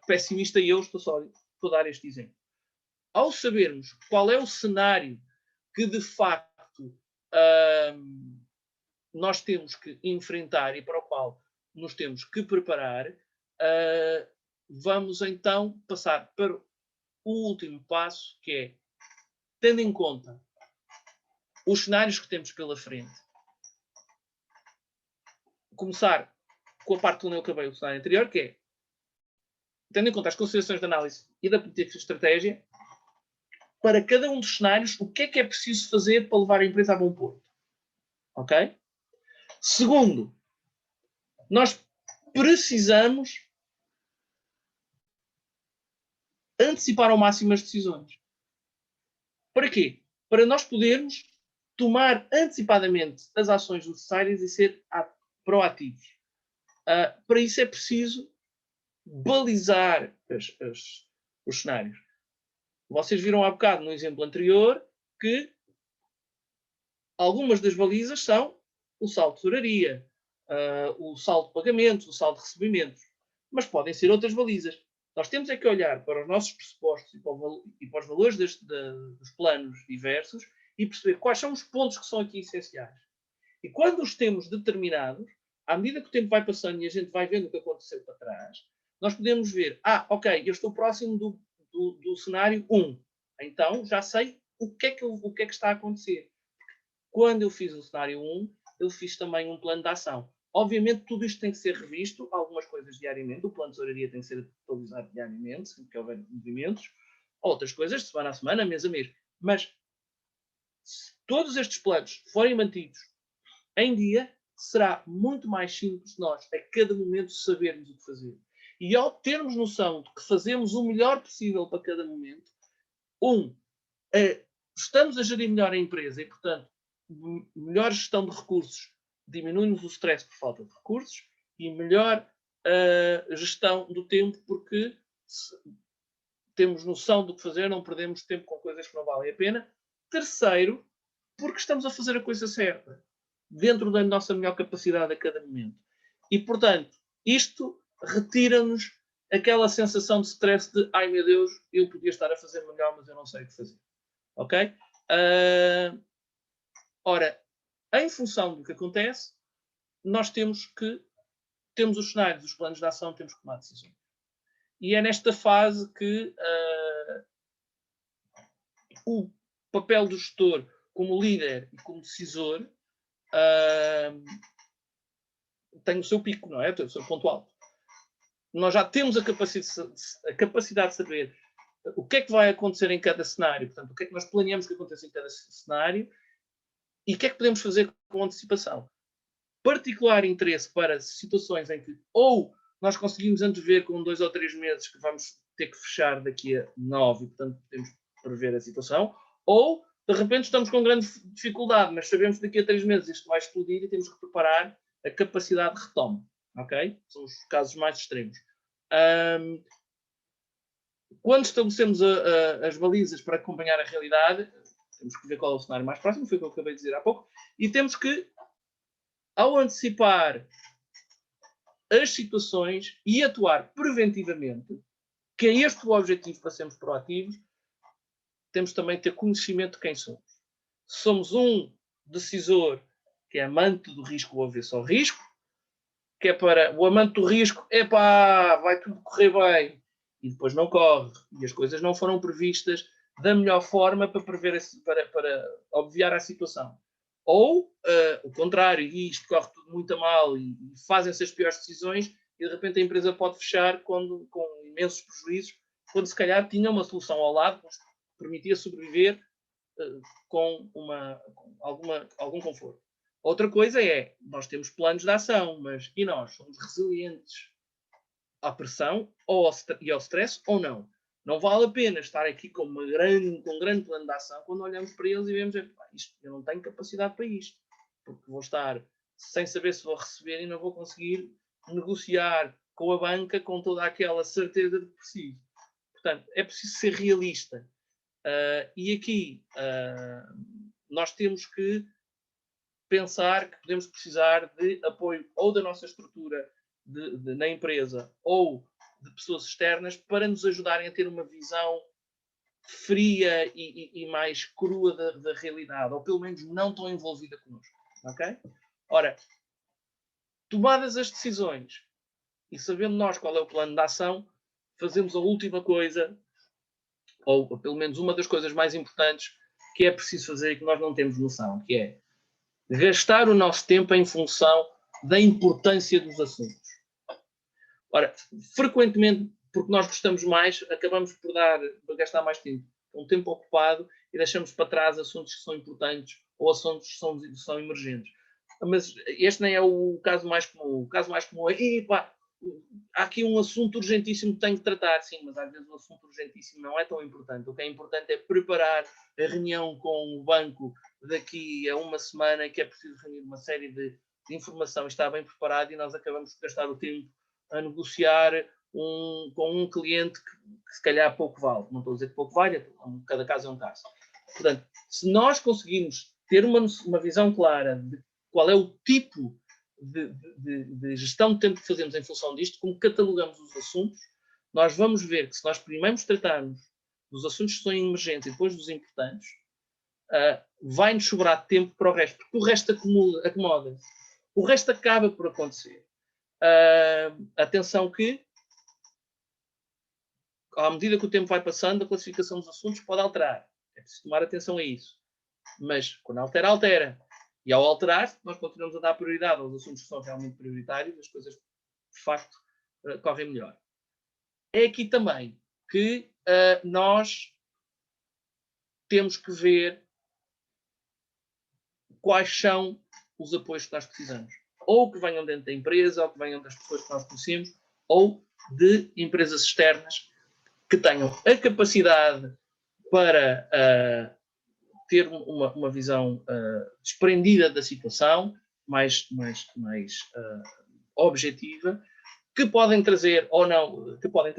pessimista e eu estou a dar este exemplo. Ao sabermos qual é o cenário que de facto nós temos que enfrentar e para o qual nos temos que preparar, vamos então passar para o último passo, que é, tendo em conta os cenários que temos pela frente, começar com a parte onde eu acabei o cenário anterior, que é, tendo em conta as considerações de análise e da política de estratégia, para cada um dos cenários, o que é preciso fazer para levar a empresa a bom porto. Ok? Segundo, nós precisamos antecipar ao máximo as decisões. Para quê? Para nós podermos tomar antecipadamente as ações necessárias e ser proativos. Para isso é preciso balizar os cenários. Vocês viram há bocado no exemplo anterior que algumas das balizas são o saldo de tesouraria, o saldo de pagamentos, o saldo de recebimentos. Mas podem ser outras balizas. Nós temos é que olhar para os nossos pressupostos e para os valores dos planos diversos e perceber quais são os pontos que são aqui essenciais. E quando os temos determinados, à medida que o tempo vai passando e a gente vai vendo o que aconteceu para trás, nós podemos ver, ok, eu estou próximo do cenário 1. Então, já sei o que é que está a acontecer. Quando eu fiz o cenário 1, eu fiz também um plano de ação. Obviamente, tudo isto tem que ser revisto, algumas coisas diariamente. O plano de tesouraria tem que ser atualizado diariamente, sempre que houver movimentos. Outras coisas, de semana a semana, mês a mês. Mas, se todos estes planos forem mantidos em dia, será muito mais simples nós, a cada momento, sabermos o que fazer. E ao termos noção de que fazemos o melhor possível para cada momento, estamos a gerir melhor a empresa e, portanto, melhor gestão de recursos, diminui-nos o stress por falta de recursos e melhor gestão do tempo, porque temos noção do que fazer, não perdemos tempo com coisas que não valem a pena. Terceiro, porque estamos a fazer a coisa certa, dentro da nossa melhor capacidade a cada momento. E, portanto, isto retira-nos aquela sensação de stress de ai meu Deus, eu podia estar a fazer melhor, mas eu não sei o que fazer. Ok? Ora, em função do que acontece, nós temos os cenários, os planos de ação, temos que tomar decisões. E é nesta fase que o papel do gestor como líder e como decisor tem o seu pico, não é? Tem o seu ponto alto. Nós já temos a capacidade de saber o que é que vai acontecer em cada cenário, portanto, o que é que nós planeamos que aconteça em cada cenário e o que é que podemos fazer com antecipação. Particular interesse para situações em que ou nós conseguimos antever com 2 ou 3 meses que vamos ter que fechar daqui a 9 e, portanto, podemos prever a situação, ou, de repente, estamos com grande dificuldade, mas sabemos que daqui a 3 meses isto vai explodir e temos que preparar a capacidade de retoma. Ok? São os casos mais extremos. Quando estabelecemos as balizas para acompanhar a realidade, temos que ver qual é o cenário mais próximo, foi o que eu acabei de dizer há pouco, e temos que, ao antecipar as situações e atuar preventivamente, que é este o objetivo para sermos proativos, temos também que ter conhecimento de quem somos. Se somos um decisor que é amante do risco ou avesso ao risco, que é para o amante do risco, vai tudo correr bem, e depois não corre, e as coisas não foram previstas da melhor forma para prever, para obviar a situação. Ou, o contrário, e isto corre tudo muito a mal, e fazem-se as piores decisões, e de repente a empresa pode fechar com imensos prejuízos, quando se calhar tinha uma solução ao lado que permitia sobreviver com algum conforto. Outra coisa é, nós temos planos de ação, mas e nós somos resilientes à pressão e ao stress ou não? Não vale a pena estar aqui com um grande plano de ação quando olhamos para eles e vemos eu não tenho capacidade para isto, porque vou estar sem saber se vou receber e não vou conseguir negociar com a banca com toda aquela certeza de que preciso. Portanto, é preciso ser realista. E aqui nós temos que pensar que podemos precisar de apoio ou da nossa estrutura na empresa ou de pessoas externas para nos ajudarem a ter uma visão fria e mais crua da realidade, ou pelo menos não tão envolvida connosco. Ok? Ora, tomadas as decisões e sabendo nós qual é o plano de ação, fazemos a última coisa, ou pelo menos uma das coisas mais importantes que é preciso fazer e que nós não temos noção, que é gastar o nosso tempo em função da importância dos assuntos. Ora, frequentemente, porque nós gostamos mais, acabamos por gastar mais tempo. Um tempo ocupado e deixamos para trás assuntos que são importantes ou assuntos que são emergentes. Mas este nem é o caso mais comum. O caso mais comum é, há aqui um assunto urgentíssimo que tenho que tratar. Sim, mas às vezes o assunto urgentíssimo não é tão importante. O que é importante é preparar a reunião com o banco daqui a uma semana, que é preciso reunir uma série de informação e estar bem preparado, e nós acabamos de gastar o tempo a negociar com um cliente que se calhar pouco vale. Não estou a dizer que pouco vale, cada caso é um caso. Portanto, se nós conseguirmos ter uma visão clara de qual é o tipo de gestão de tempo que fazemos em função disto, como catalogamos os assuntos, nós vamos ver que se nós primeiro tratarmos dos assuntos que são emergentes e depois dos importantes, vai-nos sobrar tempo para o resto, porque o resto acomoda-se. O resto acaba por acontecer. Atenção que, à medida que o tempo vai passando, a classificação dos assuntos pode alterar. É preciso tomar atenção a isso. Mas, quando altera. E ao alterar, nós continuamos a dar prioridade aos assuntos que são realmente prioritários, as coisas, de facto, correm melhor. É aqui também que nós temos que ver quais são os apoios que nós precisamos. Ou que venham dentro da empresa, ou que venham das pessoas que nós conhecemos, ou de empresas externas que tenham a capacidade para ter uma visão desprendida da situação, mais objetiva, que podem trazer ou não, que podem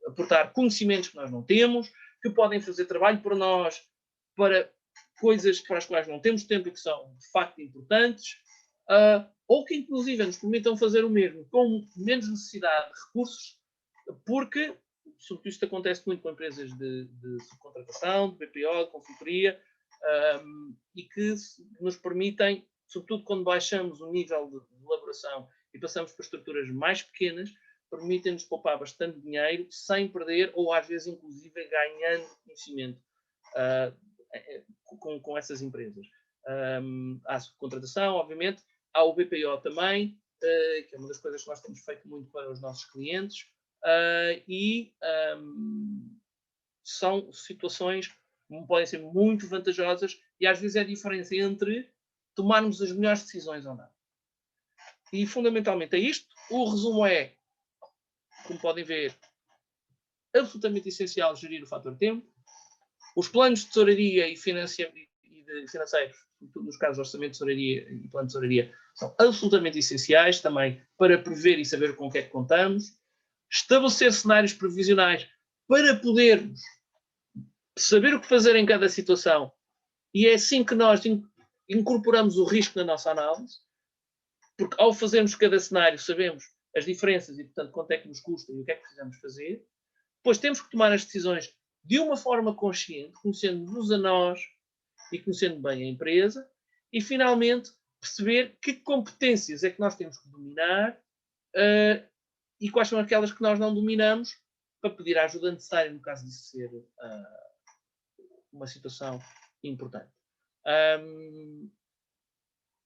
aportar conhecimentos que nós não temos, que podem fazer trabalho para nós, para coisas para as quais não temos tempo e que são de facto importantes, ou que inclusive nos permitam fazer o mesmo com menos necessidade de recursos, porque sobretudo isto acontece muito com empresas de subcontratação, de BPO, de consultoria, e que nos permitem, sobretudo quando baixamos o nível de elaboração e passamos para estruturas mais pequenas, permitem-nos poupar bastante dinheiro sem perder, ou às vezes, inclusive, ganhando conhecimento com essas empresas. Há subcontratação, obviamente, há o BPO também, que é uma das coisas que nós temos feito muito para os nossos clientes, são situações que podem ser muito vantajosas e às vezes é a diferença entre tomarmos as melhores decisões ou não. E fundamentalmente é isto. O resumo é, como podem ver, absolutamente essencial gerir o fator tempo. Os planos de tesouraria e financeiros, sobretudo nos casos de orçamento de tesouraria e plano de tesouraria, são absolutamente essenciais também para prever e saber com o que é que contamos. Estabelecer cenários previsionais para podermos saber o que fazer em cada situação, e é assim que nós incorporamos o risco na nossa análise, porque ao fazermos cada cenário sabemos as diferenças e, portanto, quanto é que nos custa e o que é que precisamos fazer. Depois temos que tomar as decisões de uma forma consciente, conhecendo-nos a nós e conhecendo bem a empresa, e finalmente perceber que competências é que nós temos que dominar e quais são aquelas que nós não dominamos, para pedir a ajuda necessária no caso de ser uma situação importante.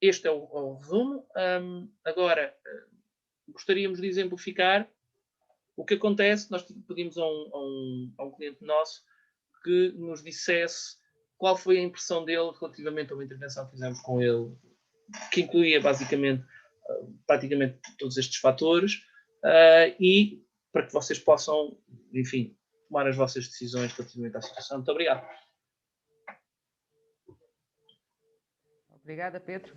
Este é o resumo. Agora, gostaríamos de exemplificar o que acontece. Nós pedimos a um cliente nosso que nos dissesse qual foi a impressão dele relativamente a uma intervenção que fizemos com ele, que incluía basicamente praticamente todos estes fatores, e para que vocês possam, enfim, tomar as vossas decisões relativamente à situação. Muito obrigado. Obrigada, Pedro.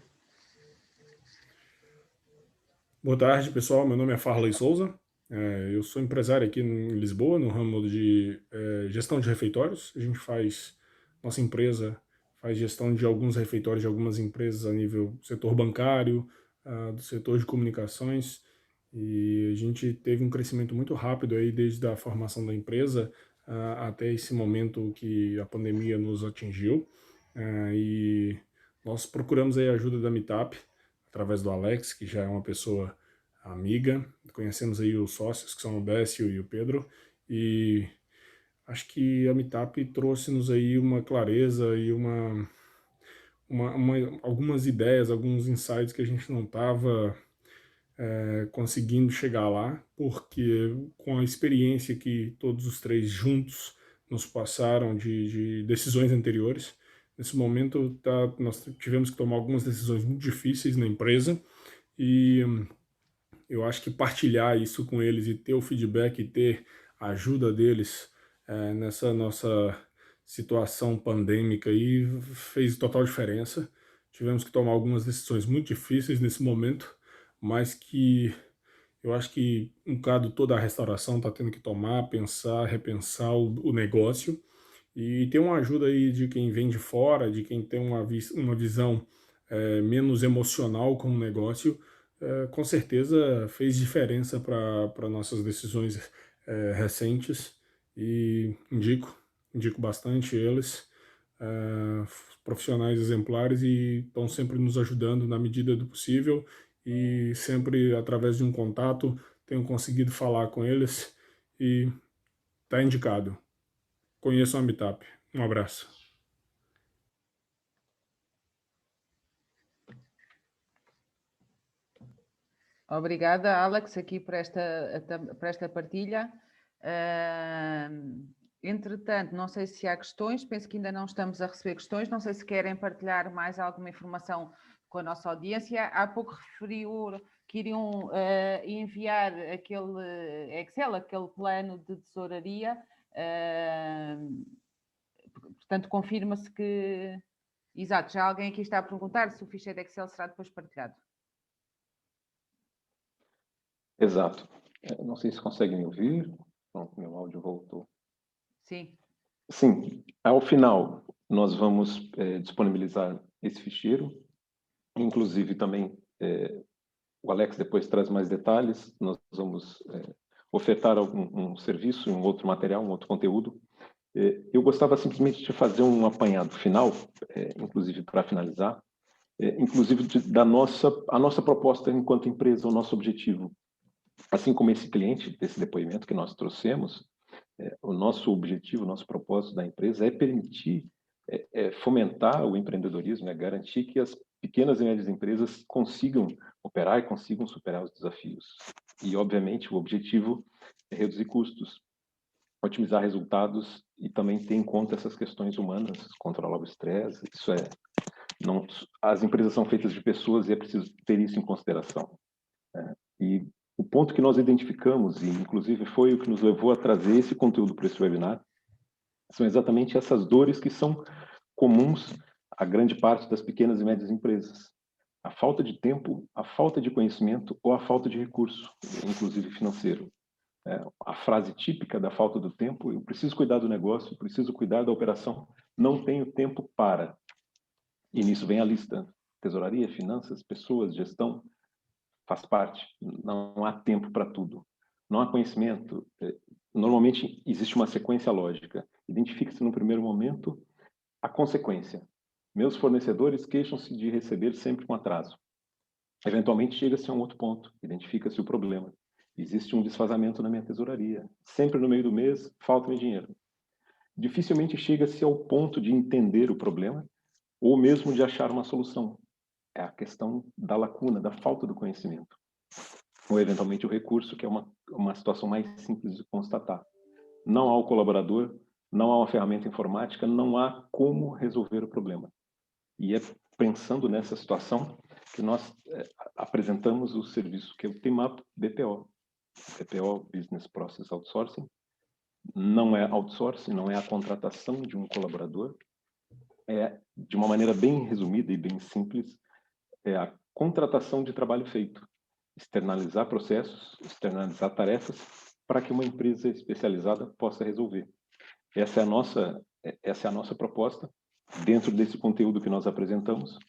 Boa tarde, pessoal. Meu nome é Farley Souza. Eu sou empresário aqui em Lisboa, no ramo de gestão de refeitórios. Nossa empresa faz gestão de alguns refeitórios de algumas empresas a nível do setor bancário, do setor de comunicações, e a gente teve um crescimento muito rápido aí desde a formação da empresa até esse momento que a pandemia nos atingiu, e nós procuramos aí a ajuda da Meetup, através do Alex, que já é uma pessoa amiga. Conhecemos aí os sócios, que são o Décio e o Pedro, e acho que a Meetup trouxe-nos aí uma clareza e algumas ideias, alguns insights que a gente não estava conseguindo chegar lá, porque com a experiência que todos os três juntos nos passaram de decisões anteriores, nesse momento nós tivemos que tomar algumas decisões muito difíceis na empresa, e eu acho que partilhar isso com eles e ter o feedback e ter a ajuda deles nessa nossa situação pandêmica aí fez total diferença. Tivemos que tomar algumas decisões muito difíceis nesse momento, mas que eu acho que um bocado toda a restauração está tendo que tomar, pensar, repensar o negócio, e ter uma ajuda aí de quem vem de fora, de quem tem uma visão menos emocional com o negócio, com certeza fez diferença para nossas decisões recentes, e indico bastante eles, profissionais exemplares, e estão sempre nos ajudando na medida do possível, e sempre através de um contato tenho conseguido falar com eles, e está indicado. Conheçam a Meetup. Um abraço. Obrigada, Alex, aqui por esta partilha. Entretanto, não sei se há questões, penso que ainda não estamos a receber questões, não sei se querem partilhar mais alguma informação com a nossa audiência. Há pouco referiu que iriam enviar aquele Excel, aquele plano de tesouraria, portanto, confirma-se que... Exato, já alguém aqui está a perguntar se o ficheiro de Excel será depois partilhado. Exato. Não sei se conseguem me ouvir. Pronto, meu áudio voltou. Sim. Sim. Ao final, nós vamos disponibilizar esse ficheiro. Inclusive, também, o Alex depois traz mais detalhes. Nós vamos ofertar um serviço, um outro material, um outro conteúdo. Eu gostava simplesmente de fazer um apanhado final, inclusive para finalizar, inclusive a nossa proposta enquanto empresa, o nosso objetivo. Assim como esse cliente desse depoimento que nós trouxemos, o nosso objetivo, o nosso propósito da empresa é permitir, fomentar o empreendedorismo, garantir que as pequenas e médias empresas consigam operar e consigam superar os desafios. E, obviamente, o objetivo é reduzir custos, otimizar resultados e também ter em conta essas questões humanas, controlar o estresse. As empresas são feitas de pessoas e é preciso ter isso em consideração. E o ponto que nós identificamos, e inclusive foi o que nos levou a trazer esse conteúdo para esse webinar, são exatamente essas dores que são comuns a grande parte das pequenas e médias empresas. A falta de tempo, a falta de conhecimento ou a falta de recurso, inclusive financeiro. A frase típica da falta do tempo: eu preciso cuidar do negócio, preciso cuidar da operação, não tenho tempo para. E nisso vem a lista: tesouraria, finanças, pessoas, gestão, faz parte. Não há tempo para tudo. Não há conhecimento. Normalmente existe uma sequência lógica. Identifica-se no primeiro momento a consequência. Meus fornecedores queixam-se de receber sempre com atraso. Eventualmente chega-se a um outro ponto, identifica-se o problema. Existe um desfazamento na minha tesouraria. Sempre no meio do mês, falta-me dinheiro. Dificilmente chega-se ao ponto de entender o problema ou mesmo de achar uma solução. É a questão da lacuna, da falta do conhecimento. Ou, eventualmente, o recurso, que é uma situação mais simples de constatar. Não há o colaborador, não há uma ferramenta informática, não há como resolver o problema. E é pensando nessa situação que nós apresentamos o serviço que é o Team Up BPO. BPO, Business Process Outsourcing. Não é outsourcing, não é a contratação de um colaborador. De uma maneira bem resumida e bem simples, é a contratação de trabalho feito. Externalizar processos, externalizar tarefas para que uma empresa especializada possa resolver. Essa é a nossa proposta. Dentro desse conteúdo que nós apresentamos,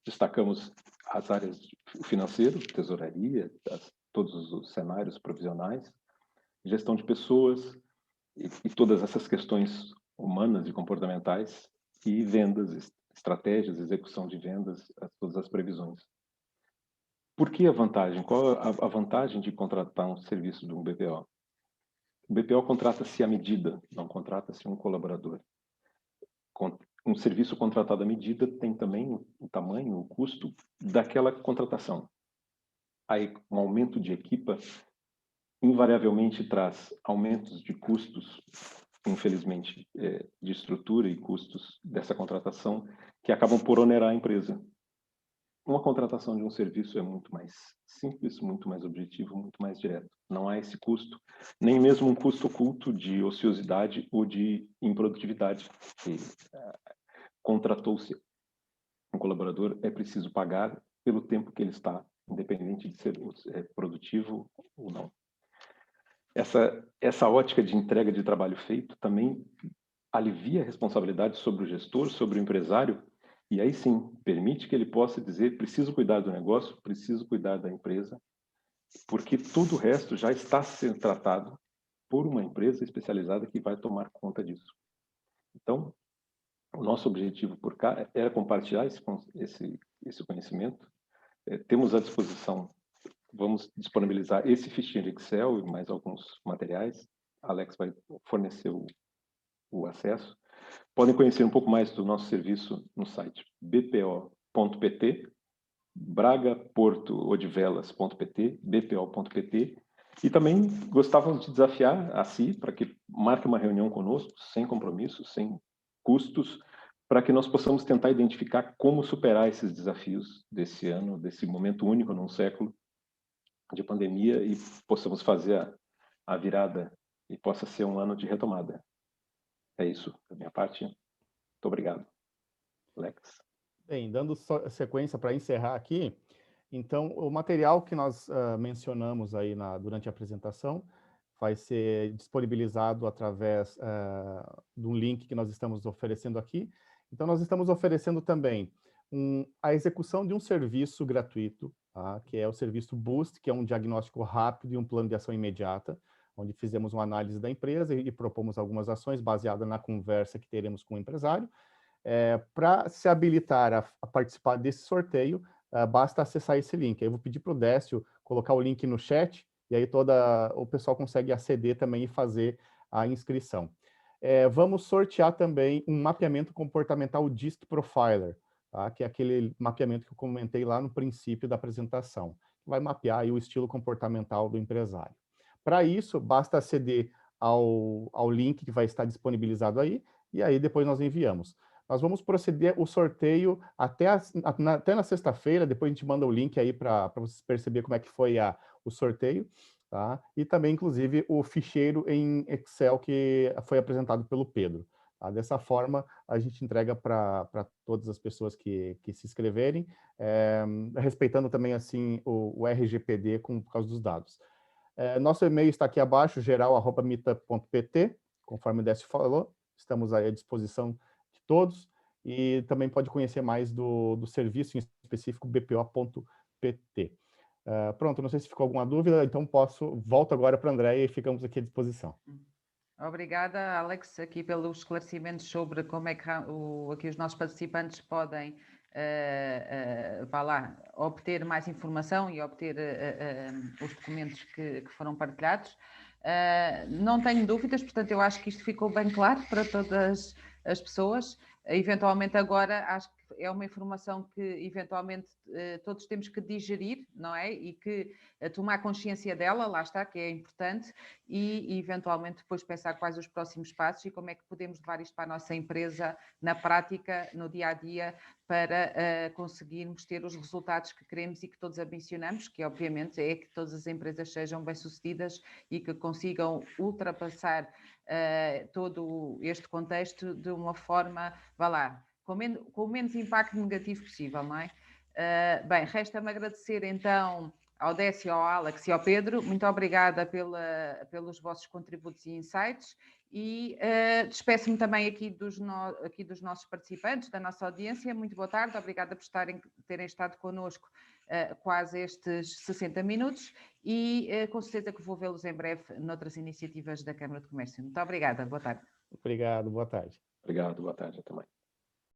destacamos as áreas financeiro, tesouraria, todos os cenários provisionais, gestão de pessoas e todas essas questões humanas e comportamentais e vendas, estratégias, execução de vendas, todas as previsões. Por que a vantagem? Qual a vantagem de contratar um serviço de um BPO? O BPO contrata-se à medida, não contrata-se um colaborador. Um serviço contratado à medida tem também o tamanho, o custo daquela contratação. Aí, um aumento de equipa invariavelmente traz aumentos de custos, infelizmente, de estrutura e custos dessa contratação que acabam por onerar a empresa. Uma contratação de um serviço é muito mais simples, muito mais objetivo, muito mais direto. Não há esse custo, nem mesmo um custo oculto de ociosidade ou de improdutividade. Contratou-se um colaborador, é preciso pagar pelo tempo que ele está, independente de ser produtivo ou não. Essa ótica de entrega de trabalho feito também alivia a responsabilidade sobre o gestor, sobre o empresário, e aí sim, permite que ele possa dizer: preciso cuidar do negócio, preciso cuidar da empresa, porque tudo o resto já está sendo tratado por uma empresa especializada que vai tomar conta disso. Então, o nosso objetivo por cá era compartilhar esse conhecimento. Temos à disposição, vamos disponibilizar esse fichinho de Excel e mais alguns materiais. A Alex vai fornecer o acesso. Podem conhecer um pouco mais do nosso serviço no site bpo.pt, bragaportoodivelas.pt, bpo.pt, e também gostávamos de desafiar a si para que marque uma reunião conosco, sem compromisso, sem custos, para que nós possamos tentar identificar como superar esses desafios desse ano, desse momento único num século de pandemia, e possamos fazer a virada e possa ser um ano de retomada. É isso da minha parte. Muito obrigado. Alex. Bem, dando sequência para encerrar aqui, então o material que nós mencionamos aí durante a apresentação vai ser disponibilizado através de um link que nós estamos oferecendo aqui. Então, nós estamos oferecendo também a execução de um serviço gratuito, tá? Que é o serviço Boost, que é um diagnóstico rápido e um plano de ação imediata, onde fizemos uma análise da empresa e propomos algumas ações baseadas na conversa que teremos com o empresário. Para se habilitar a participar desse sorteio, basta acessar esse link. Eu vou pedir para o Décio colocar o link no chat, e aí o pessoal consegue aceder também e fazer a inscrição. Vamos sortear também um mapeamento comportamental DISC Profiler, tá? Que é aquele mapeamento que eu comentei lá no princípio da apresentação. Vai mapear aí o estilo comportamental do empresário. Para isso, basta aceder ao link que vai estar disponibilizado aí, e aí depois nós enviamos. Nós vamos proceder o sorteio até na sexta-feira, depois a gente manda o link aí para vocês perceberem como é que foi o sorteio, tá? E também, inclusive, o ficheiro em Excel que foi apresentado pelo Pedro. Tá? Dessa forma, a gente entrega para todas as pessoas que se inscreverem, respeitando também assim o RGPD por causa dos dados. Nosso e-mail está aqui abaixo, geral@meetup.pt, conforme o Décio falou, estamos aí à disposição de todos, e também pode conhecer mais do serviço em específico, bpo.pt. Pronto, não sei se ficou alguma dúvida, então volto agora para a Andréia e ficamos aqui à disposição. Obrigada, Alex, aqui pelos esclarecimentos sobre como é que aqui os nossos participantes podem obter mais informação e obter os documentos que foram partilhados. Não tenho dúvidas, portanto, eu acho que isto ficou bem claro para todas as pessoas. Eventualmente agora, acho que é uma informação que eventualmente todos temos que digerir, não é? E que tomar consciência dela, lá está, que é importante, e eventualmente depois pensar quais os próximos passos e como é que podemos levar isto para a nossa empresa na prática, no dia-a-dia, para conseguirmos ter os resultados que queremos e que todos ambicionamos, que obviamente é que todas as empresas sejam bem-sucedidas e que consigam ultrapassar todo este contexto de uma forma, com o menos impacto negativo possível, não é? Bem, resta-me agradecer então ao Décio, ao Alex e ao Pedro. Muito obrigada pelos vossos contributos e insights, e despeço-me também aqui dos nossos participantes, da nossa audiência. Muito boa tarde, obrigada por terem estado connosco quase estes 60 minutos, e com certeza que vou vê-los em breve noutras iniciativas da Câmara de Comércio. Muito obrigada, boa tarde. Obrigado, boa tarde. Obrigado, boa tarde também.